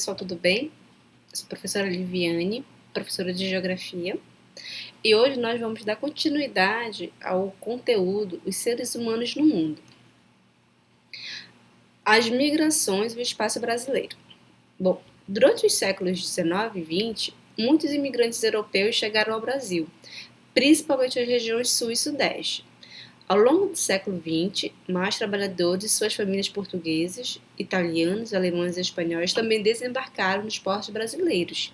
pessoal, tudo bem? Eu sou a professora Liviane, professora de Geografia, e hoje nós vamos dar continuidade ao conteúdo Os Seres Humanos no Mundo. As migrações do espaço brasileiro. Bom, durante os séculos XIX e XX, muitos imigrantes europeus chegaram ao Brasil, principalmente as regiões sul e sudeste. Ao longo do século XX, mais trabalhadores e suas famílias portugueses, italianos, alemães e espanhóis também desembarcaram nos portos brasileiros.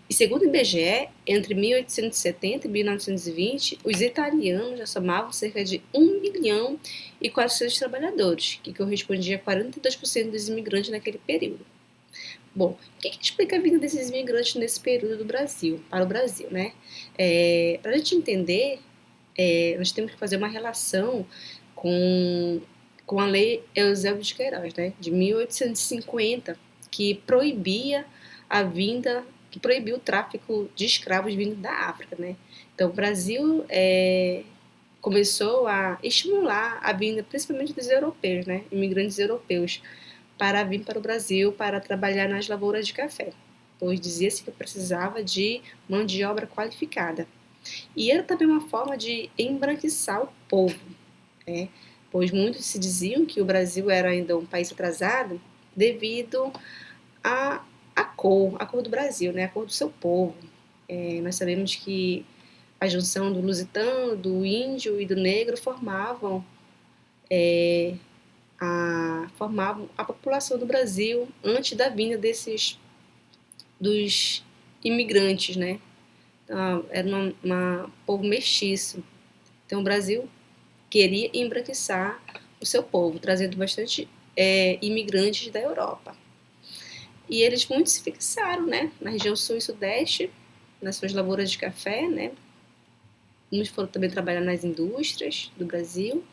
E segundo o IBGE, entre 1870 e 1920, os italianos já somavam cerca de 1 milhão e 400 trabalhadores, que correspondia a 42% dos imigrantes naquele período. Bom, o que explica a vinda desses imigrantes nesse período do Brasil, para o Brasil, né? Para a gente entender, nós temos que fazer uma relação com a Lei Eusébio de Queiroz, né, de 1850, que proibia que proibiu o tráfico de escravos vindo da África, né? Então o Brasil começou a estimular a vinda, principalmente dos europeus, né, imigrantes europeus, para vir para o Brasil para trabalhar nas lavouras de café, pois dizia-se que precisava de mão de obra qualificada. E era também uma forma de embranquiçar o povo, né? Pois muitos se diziam que o Brasil era ainda um país atrasado devido à cor do Brasil, né? A cor do seu povo. Nós sabemos que a junção do lusitano, do índio e do negro formavam a população do Brasil antes da vinda dos imigrantes, né? Então, era um povo mestiço. Então o Brasil queria embranquiçar o seu povo, trazendo bastante imigrantes da Europa. E eles muitos se fixaram, né, na região sul e sudeste, nas suas lavouras de café, né? Muitos foram também trabalhar nas indústrias do Brasil.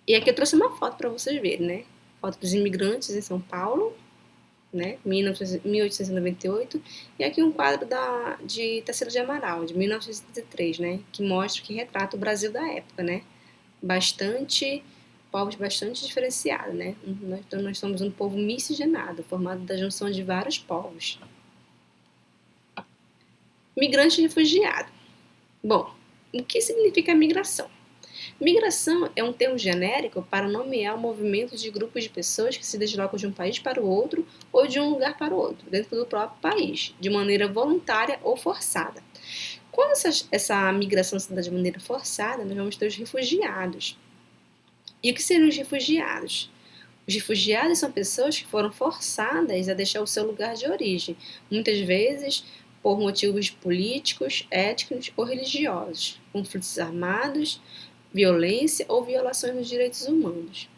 E aqui eu trouxe uma foto para vocês verem, né? Foto dos imigrantes em São Paulo, né, 1898, e aqui um quadro de Tarsila de Amaral, de 1973, né, que retrata o Brasil da época, né, povos bastante diferenciados, né, então nós somos um povo miscigenado, formado da junção de vários povos. Migrante e refugiado. Bom, o que significa migração? Migração é um termo genérico para nomear o movimento de grupos de pessoas que se deslocam de um país para o outro ou de um lugar para o outro, dentro do próprio país, de maneira voluntária ou forçada. Quando essa migração se dá de maneira forçada, nós vamos ter os refugiados. E o que seriam os refugiados? Os refugiados são pessoas que foram forçadas a deixar o seu lugar de origem, muitas vezes por motivos políticos, étnicos ou religiosos, conflitos armados, violência ou violações dos direitos humanos.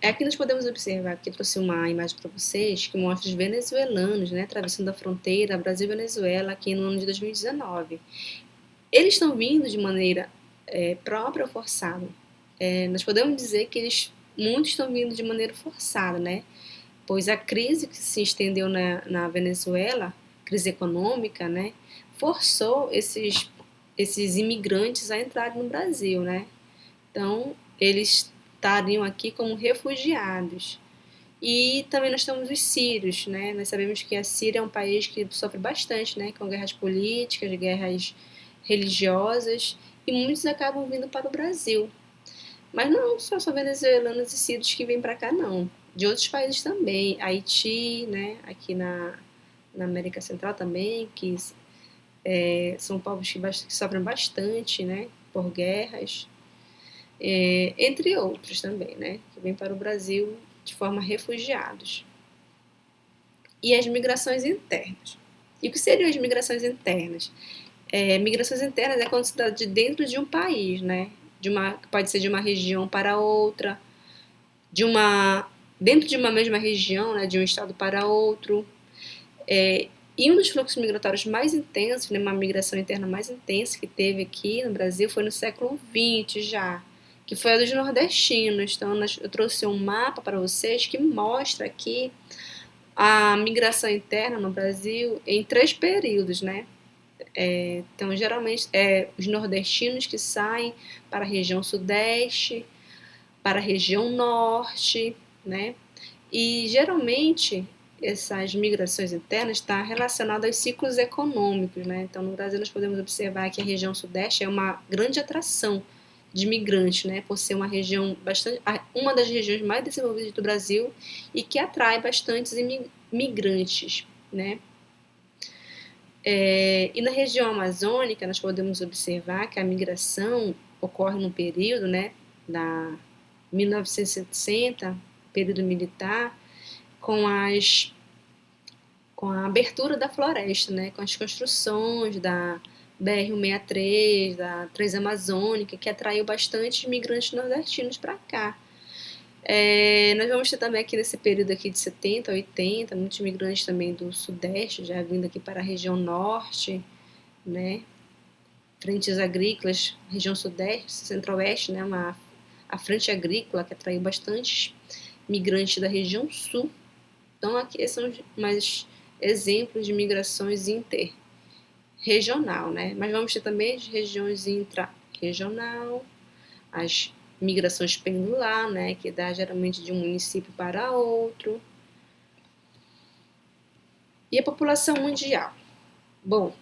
Aqui nós podemos observar, aqui eu trouxe uma imagem para vocês, que mostra os venezuelanos, né, atravessando a fronteira Brasil-Venezuela aqui no ano de 2019. Eles estão vindo de maneira própria ou forçada. Nós podemos dizer que muitos estão vindo de maneira forçada, né? Pois a crise que se estendeu na Venezuela, crise econômica, né, forçou esses imigrantes a entrarem no Brasil, né? Então, eles estariam aqui como refugiados. E também nós temos os sírios, né? Nós sabemos que a Síria é um país que sofre bastante, né, com guerras políticas, guerras religiosas, e muitos acabam vindo para o Brasil. Mas não só venezuelanos e sírios que vêm para cá, não. De outros países também, Haiti, né, aqui na América Central também, que são povos que sofrem bastante, né, por guerras, entre outros também, né, que vêm para o Brasil de forma refugiados. E as migrações internas. E o que seriam as migrações internas? Migrações internas quando se dá de dentro de um país, né, pode ser de uma região para outra, dentro de uma mesma região, né, de um estado para outro. E um dos fluxos migratórios mais intensos, né, uma migração interna mais intensa que teve aqui no Brasil foi no século XX já, que foi a dos nordestinos. Então, eu trouxe um mapa para vocês que mostra aqui a migração interna no Brasil em 3 períodos, né? Então, geralmente, os nordestinos que saem para a região sudeste, para a região norte, né? E geralmente essas migrações internas estão relacionadas aos ciclos econômicos, né? Então, no Brasil nós podemos observar que a região sudeste é uma grande atração de migrantes, né? Por ser uma região uma das regiões mais desenvolvidas do Brasil e que atrai bastantes imigrantes, né? E na região amazônica nós podemos observar que a migração ocorre no período, né, da 1960, período militar, com a abertura da floresta, né, com as construções da BR-163, da Transamazônica, que atraiu bastante imigrantes nordestinos para cá. Nós vamos ter também aqui nesse período aqui de 70, 80, muitos imigrantes também do Sudeste, já vindo aqui para a região Norte, né, frentes agrícolas, região Sudeste, Centro-Oeste, né, a frente agrícola que atraiu bastante migrantes da região Sul. Então, aqui são mais exemplos de migrações interregional, né? Mas vamos ter também as regiões intra-regional, as migrações pendular, né? Que dá geralmente de um município para outro. E a população mundial? Bom,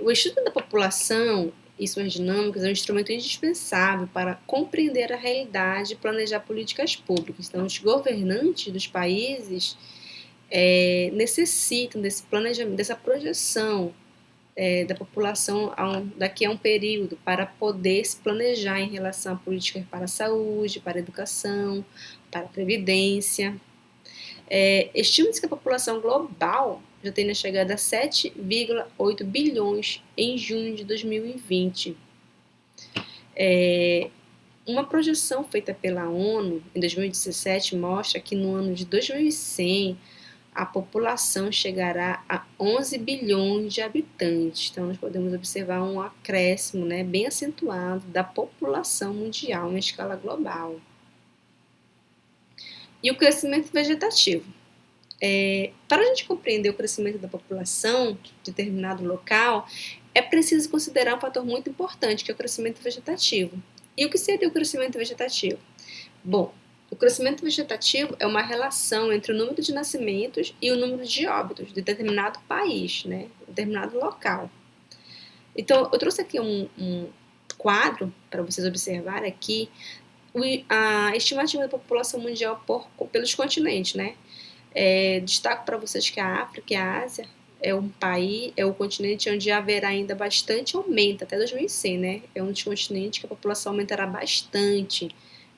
o estudo da população e suas dinâmicas é um instrumento indispensável para compreender a realidade e planejar políticas públicas. Então, os governantes dos países necessitam desse planejamento, dessa projeção da população daqui a um período para poder se planejar em relação a políticas para a saúde, para a educação, para a previdência. Estima-se que a população global já tenha chegado a 7,8 bilhões em junho de 2020. Uma projeção feita pela ONU em 2017 mostra que no ano de 2100 a população chegará a 11 bilhões de habitantes. Então, nós podemos observar um acréscimo, né, bem acentuado da população mundial em escala global. E o crescimento vegetativo. Para a gente compreender o crescimento da população de determinado local, é preciso considerar um fator muito importante, que é o crescimento vegetativo. E o que seria o crescimento vegetativo? Bom, o crescimento vegetativo é uma relação entre o número de nascimentos e o número de óbitos de determinado país, né, determinado local. Então, eu trouxe aqui um quadro para vocês observarem aqui a estimativa da população mundial pelos continentes, né? Destaco para vocês que a África e a Ásia é o continente onde haverá ainda bastante aumento até 2100, né? É um dos continentes que a população aumentará bastante,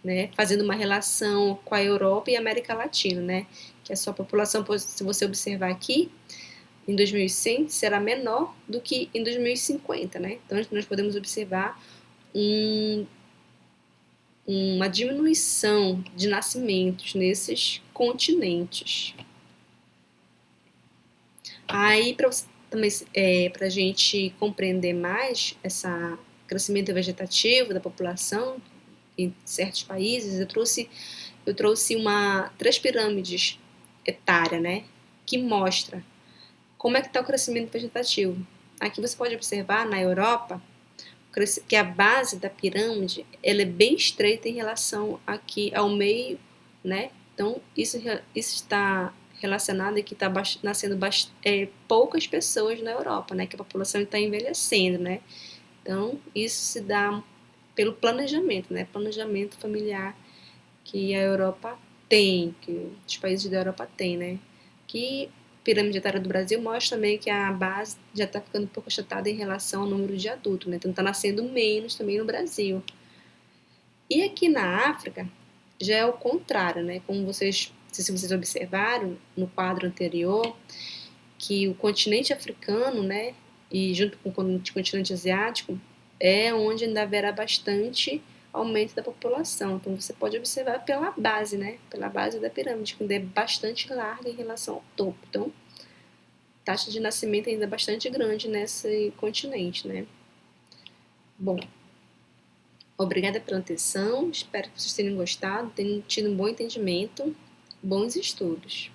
né? Fazendo uma relação com a Europa e a América Latina, né? Que a sua população, se você observar aqui, em 2100 será menor do que em 2050, né? Então nós podemos observar uma diminuição de nascimentos nesses continentes. Aí, para a gente compreender mais esse crescimento vegetativo da população em certos países, eu trouxe 3 pirâmides etárias, né, que mostra como é que está o crescimento vegetativo. Aqui você pode observar, na Europa, que a base da pirâmide ela é bem estreita em relação aqui ao meio, né? Então, isso está relacionado a que está nascendo poucas pessoas na Europa, né? Que a população está envelhecendo, né? Então, isso se dá pelo planejamento, né? Planejamento familiar que a Europa tem, que os países da Europa têm, né? Que pirâmide etária do Brasil mostra também que a base já está ficando um pouco achatada em relação ao número de adultos, né? Então está nascendo menos também no Brasil. E aqui na África já é o contrário, né? Como se vocês observaram no quadro anterior, que o continente africano, né, e junto com o continente asiático, é onde ainda haverá bastante aumento da população. Então você pode observar pela base, né? Pela base da pirâmide, que ainda é bastante larga em relação ao topo. Então, taxa de nascimento ainda é bastante grande nesse continente, né? Bom, obrigada pela atenção, espero que vocês tenham gostado, tenham tido um bom entendimento, bons estudos.